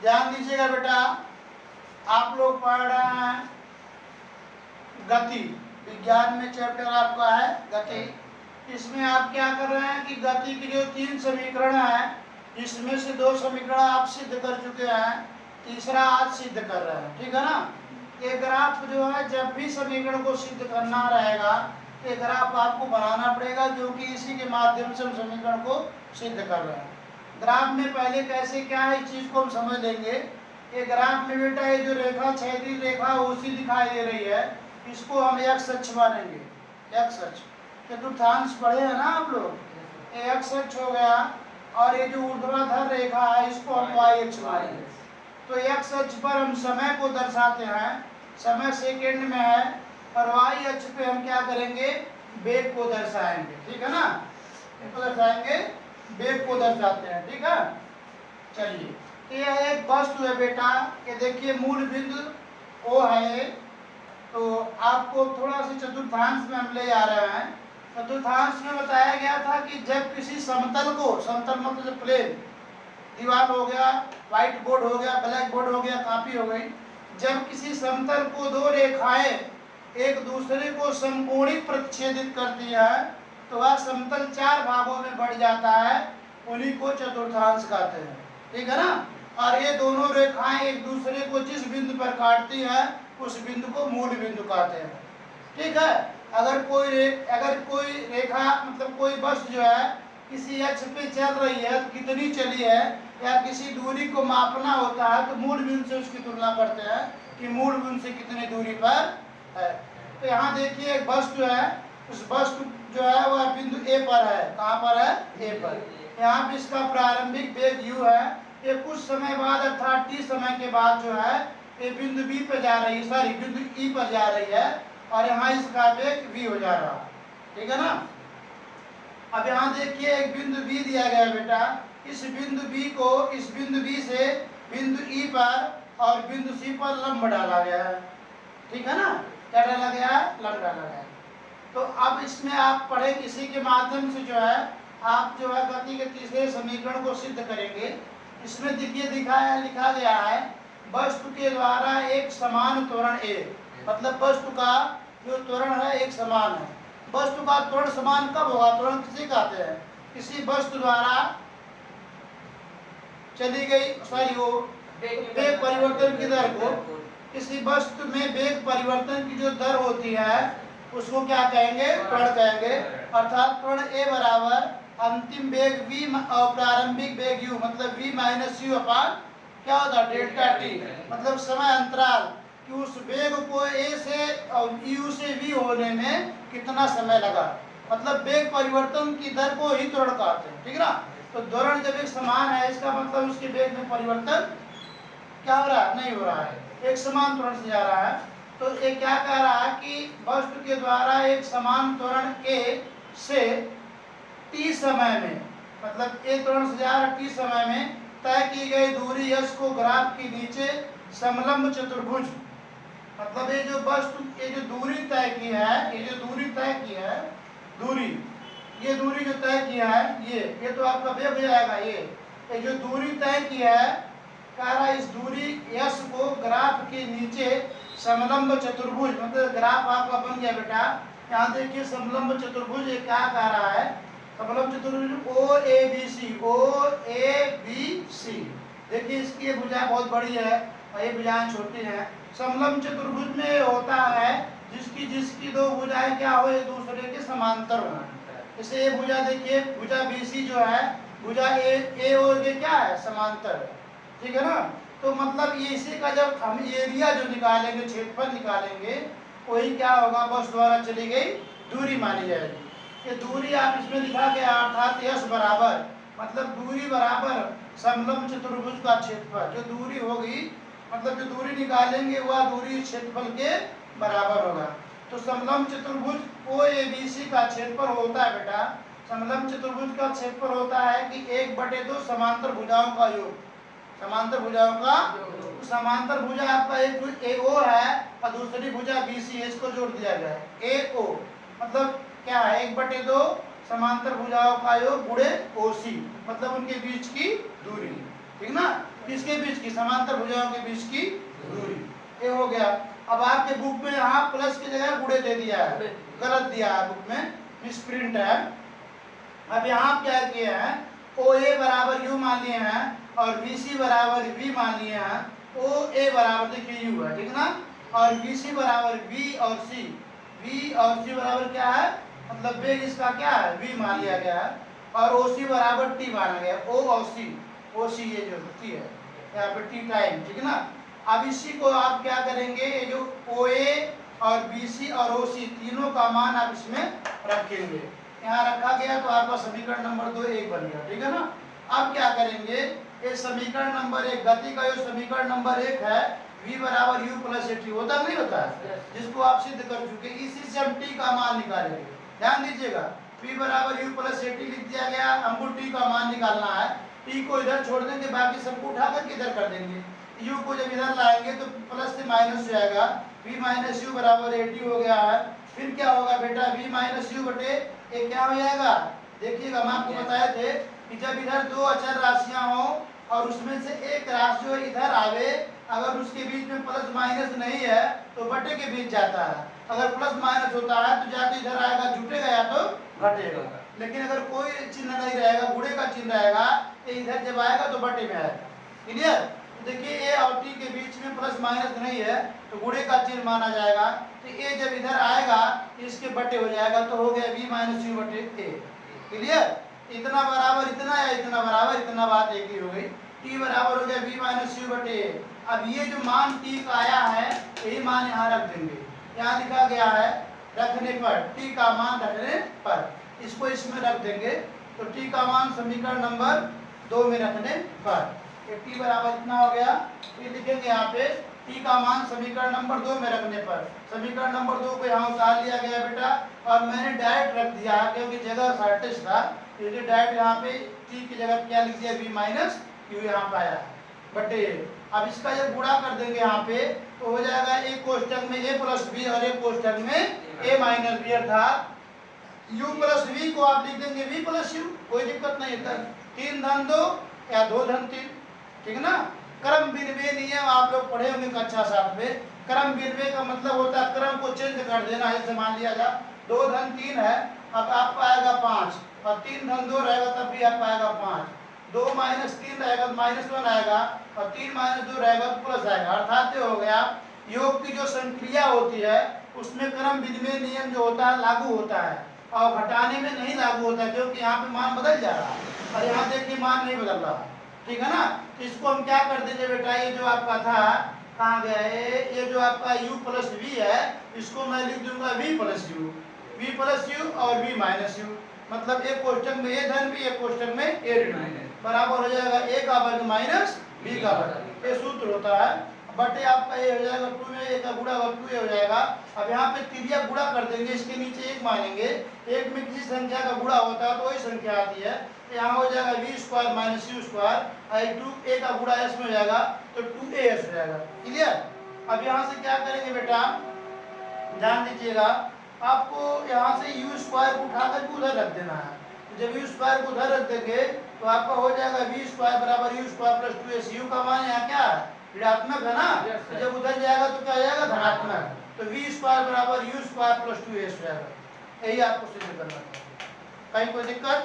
ध्यान दीजिएगा बेटा, आप लोग पढ़ रहे हैं गति, विज्ञान में चैप्टर आपका है गति। इसमें आप क्या कर रहे हैं कि गति की जो 3 समीकरण है, इसमें से 2 समीकरण आप सिद्ध कर चुके हैं, तीसरा आज सिद्ध कर रहे हैं, ठीक है ना। ये ग्राफ जो है, जब भी समीकरण को सिद्ध करना रहेगा ये ग्राफ आपको बनाना पड़ेगा, क्योंकि इसी के माध्यम से हम समीकरण को सिद्ध कर रहे हैं। ग्राफ में पहले कैसे क्या है इस चीज को हम समझ लेंगे। ये ग्राफ में बेटा ये जो रेखा क्षैतिज रेखा उसी दिखाई दे रही है, इसको हम एक्स अक्ष मानेंगे। एक्स अक्ष चतुर्थांश पढ़े हैं ना आप लोग, ये एक्स अक्ष हो गया, और ये जो ऊर्ध्वाधर रेखा है इसको हम वाई अक्ष मानेंगे। तो एक्स अक्ष पर हम समय को दर्शाते हैं, समय सेकेंड में है, और वाई अक्ष पे हम क्या करेंगे, वेग को दर्शाएंगे, ठीक है ना। इसको दर्शाएंगे, वेग को दर्शाते हैं, ठीक है। चलिए, तो यह एक वस्तु है बेटा, ये देखिए मूल बिंदु ओ है, तो आपको थोड़ा सा चतुर्थांश में हम ले आ रहे हैं। चतुर्थांश में बताया गया था कि जब किसी समतल को, समतल मतलब प्लेन, दीवार हो गया, व्हाइट बोर्ड हो गया, ब्लैक बोर्ड हो गया, कॉपी हो गई, जब किसी समतल को 2 रेखाएं एक दूसरे को समकोणिक प्रतिच्छेदित करती है तो वह समतल 4 भागों में बढ़ जाता है, उन्हीं को चतुर्थांश कहते हैं, ठीक है ना। और ये दोनों रेखाएं एक दूसरे को जिस बिंदु पर काटती है उस बिंदु को मूल बिंदु कहते हैं, ठीक है। अगर कोई रेखा मतलब कोई वस्तु जो है किसी अक्ष पे चल रही है तो कितनी चली है, या किसी दूरी को मापना होता है तो मूल बिंदु से उसकी तुलना करते हैं कि मूल बिंदु से कितनी दूरी पर है। तो यहाँ देखिए एक वस्तु है, उस वस्तु जो है वह बिंदु ए पर है, कहाँ पर है, ए पर। यहाँ पे इसका प्रारंभिक वेग u है, ये कुछ समय बाद अर्थात t समय के बाद जो है ये बिंदु b पर जा रही है, सॉरी बिंदु e पर जा रही है, और यहाँ इसका वेग v हो जा रहा है, ठीक है ना। अब यहाँ देखिए एक बिंदु b दिया गया है बेटा, इस बिंदु b को इस बिंदु b से बिंदु e पर और बिंदु c पर लंब डाला गया है, ठीक है ना। क्या डाला गया है, लंब डाला गया है। तो अब इसमें आप पढ़े किसी के माध्यम से जो है आप जो है गति के तीसरे समीकरण को सिद्ध करेंगे। इसमें देखिए लिखा गया है वस्तु के द्वारा एक समान त्वरण a, मतलब वस्तु का जो त्वरण है एक समान है। वस्तु का त्वरण समान कब होगा, त्वरण किसे कहते हैं, किसी वस्तु द्वारा चली गई सॉरी वो वेग परिवर्तन की दर को, किसी वस्तु में वेग परिवर्तन की जो दर होती है उसको क्या कहेंगे, त्वरण कहेंगे। अर्थात त्वरण a बराबर अंतिम वेग v और प्रारंभिक वेग u, मतलब v माइनस यू अपान क्या होता है डेल्टा t, मतलब समय अंतराल कि उस वेग को a से और u से v होने में कितना समय लगा, मतलब वेग परिवर्तन की दर को ही त्वरण कहते हैं, ठीक है ना। तो त्वरण जब एक समान है इसका मतलब उसके वेग में परिवर्तन क्या हो रहा है, नहीं हो रहा है, एक समान त्वरण से जा रहा है। तो ये क्या कह रहा है कि वस्तु के द्वारा एक समान त्वरण a से t समय में, मतलब a त्वरण से जा रहा t समय में तय की गई दूरी s को ग्राफ के नीचे समलंब चतुर्भुज, मतलब ये जो वस्तु ये जो दूरी तय की है, ये जो दूरी तय की है, ये दूरी जो तय किया है ये तो आपका वेग हो जाएगा। ये जो दूरी तय की है कह रहा है इस दूरी s को ग्राफ के नीचे समलंब चतुर्भुज, मतलब ग्राफ आपका बन गया बेटा। यहाँ देखिए समलंब चतुर्भुज ये क्या कह रहा है, समलंब चतुर्भुज ओ ए बी सी, देखिए इसकी ये भुजा बहुत बड़ी है और ये भुजाएं छोटी हैं। समलंब चतुर्भुज में होता है जिसकी 2 भुजाएं क्या हो, एक दूसरे के समांतर हो। जैसे ये भुजा देखिए, भुजा BC जो है, भुजा ए और ये क्या है, समांतर है, ठीक है ना। तो मतलब ये इसी का जब हम एरिया जो निकालेंगे, क्षेत्रफल निकालेंगे, वही क्या होगा, बस द्वारा चली गई दूरी मानी जाएगी। ये दूरी आप इसमें लिखा गया अर्थात s बराबर, मतलब दूरी बराबर समलंब चतुर्भुज का क्षेत्रफल, जो दूरी होगी मतलब जो दूरी निकालेंगे वह दूरी क्षेत्रफल के बराबर होगा। तो समलंब चतुर्भुज OABC का क्षेत्रफल होता है बेटा, समलंब चतुर्भुज का क्षेत्रफल होता है कि 1/2 समांतर भुजाओं का योग, समांतर भुजाओं का। तो समांतर भुजा आपका एक AO है और दूसरी भुजा BC, इसको जोड़ दिया गया है AO, मतलब क्या है 1/2 समांतर भुजाओं का योग गुणे OC, मतलब उनके बीच की दूरी, ठीक ना। किसके बीच की, समांतर भुजाओं के बीच की दूरी। ये हो गया। अब आपके बुक में यहाँ प्लस की जगह गुणे दे दिया है, गलत दिया है बुक में, मिसप्रिंट है। अब यहाँ क्या किए हैं, ओ ए बराबर यू मान लिए हैं और बी सी बराबर वी मान लिए हैं। ओ ए बराबर देखिए यू है, ठीक ना, और बी सी बराबर वी और सी, वी और सी बराबर क्या है, मतलब वेग इसका क्या है, वी मान लिया गया है, और ओ सी बराबर टी माना गया, ओ और सी, ओ सी ये जो टी है यहाँ पे टी टाइम, ठीक है ना। अब इसी को आप क्या करेंगे, ये जो ओ ए और बी सी और ओ सी तीनों का मान आप इसमें रखेंगे। यहाँ रखा गया तो आपका समीकरण नंबर 2 1 बन गया, ठीक है ना। अब क्या करेंगे, ये समीकरण नंबर 1, गति का जो समीकरण नंबर 1 है, v बराबर u प्लस टी होता नहीं होता है, जिसको आप सिद्ध कर चुके, इसी से हम t का मान निकालेंगे। ध्यान दीजिएगा, v बराबर u प्लस टी लिख दिया गया, हमको t का मान निकालना है। t को इधर छोड़ देंगे, बाकी सबको उठा करके इधर कर देंगे। u को जब इधर लाएंगे तो प्लस से माइनस हो जाएगा, v माइनस यू बराबर 80 हो गया है। फिर क्या होगा बेटा, v माइनस यू बटे ये क्या हो जाएगा, देखिएगा हम आपको बताए थे कि जब इधर दो अचर राशियां हो और उसमें से एक राशि जो इधर आवे, अगर उसके बीच में प्लस माइनस नहीं है तो बटे के बीच जाता है, अगर प्लस माइनस होता है तो जाके इधर आएगा, जुटेगा या तो घटेगा। लेकिन अगर कोई चिन्ह नहीं रहेगा, गुणे का चिन्ह रहेगा, तो इधर जब आएगा तो बटे में आएगा। क्लियर। तो देखिए ए और टी के बीच में प्लस माइनस नहीं है तो गुणे का चिन्ह माना जाएगा, तो ए जब इधर आएगा इसके बटे हो जाएगा, तो हो गया v माइनस यू बटे ए। क्लियर। इतना बराबर इतना या इतना बराबर इतना, बात एक ही हो गई। t बराबर हो गया v माइनस यू बटे ए। अब ये जो मान t का आया है यही मान यहाँ रख देंगे, यहाँ लिखा गया है रखने पर, t का मान रखने पर, इसको इसमें रख देंगे। तो t का मान समीकरण नंबर 2 में रखने पर t बराबर इतना हो गया, ये लिखेंगे यहाँ पे t का मान समीकरण नंबर 2 में रखने पर। समीकरण नंबर 2 को यहाँ उतार लिया गया बेटा, और मैंने डायरेक्ट रख दिया क्योंकि जगह शॉर्टेज था, इसलिए डायरेक्ट यहाँ पे t की जगह क्या लिख दिया, v माइनस यू यहाँ पे आया बटे। अब इसका जब गुणा कर देंगे यहाँ पे तो हो जाएगा एक कोष्ठक में a प्लस बी और एक कोष्ठक में a माइनस बी, अर्थात u प्लस v को आप लिख देंगे v प्लस यू, कोई दिक्कत नहीं है। 3 धन 2 या 2 धन 3, ठीक है ना। क्रम विनिमय नियम आप लोग पढ़े होंगे कक्षा 7 में। क्रम विनिमय का मतलब होता है क्रम को चेंज कर देना। जैसे मान लिया जाए 2 धन 3 है, अब आपका आएगा 5, और 3 धन 2 रहेगा तब भी आपका आएगा 5, 2 माइनस 3 रहेगा तो -1 आएगा, और 3 माइनस 2 रहेगा तो प्लस आएगा। अर्थात ये हो गया योग की जो संक्रिया होती है उसमें क्रम विनिमय नियम जो होता है लागू होता है, और घटाने में नहीं लागू होता है क्योंकि यहाँ पे मान बदल जा रहा है, और यहाँ देखिए मान नहीं बदल रहा, ठीक है ना। तो इसको हम क्या कर देंगे बेटा, ये जो आपका था कहाँ गया है, ये जो आपका u प्लस वी है, इसको मैं लिख दूंगा v प्लस यू और v माइनस यू, मतलब एक कोष्ठक में a धन भी, एक कोष्ठक में a ऋण, बराबर हो जाएगा a का वर्ग माइनस b का वर्ग। ये सूत्र होता है, बटे आपका ये हो जाएगा 2 में a का गुणा 2 हो जाएगा। अब यहाँ पे तिर्यक गुणा कर देंगे, इसके नीचे 1 मानेंगे, 1 में किसी संख्या का गुणा होता है तो वही संख्या आती है, तो यहाँ हो जाएगा v square minus you square, 2a का गुणा s में हो जाएगा तो 2as हो जाएगा। क्लियर। अब यहाँ से क्या करेंगे बेटा, ध्यान दीजिएगा, आपको यहाँ से u स्क्वायर को उठा कर उधर रख देना है। तो जब u स्क्वायर को उधर रख देंगे तो आपका हो जाएगा v स्क्वायर बराबर u square plus 2s। u का मान यहाँ क्या है, ऋणात्मक है ना, तो जब उधर जाएगा तो क्या जाएगा, धनात्मक, तो v स्क्वायर बराबर u स्क्वायर प्लस 2s हो जाएगा। यही आपको सिद्ध करना है। कहीं कोई दिक्कत?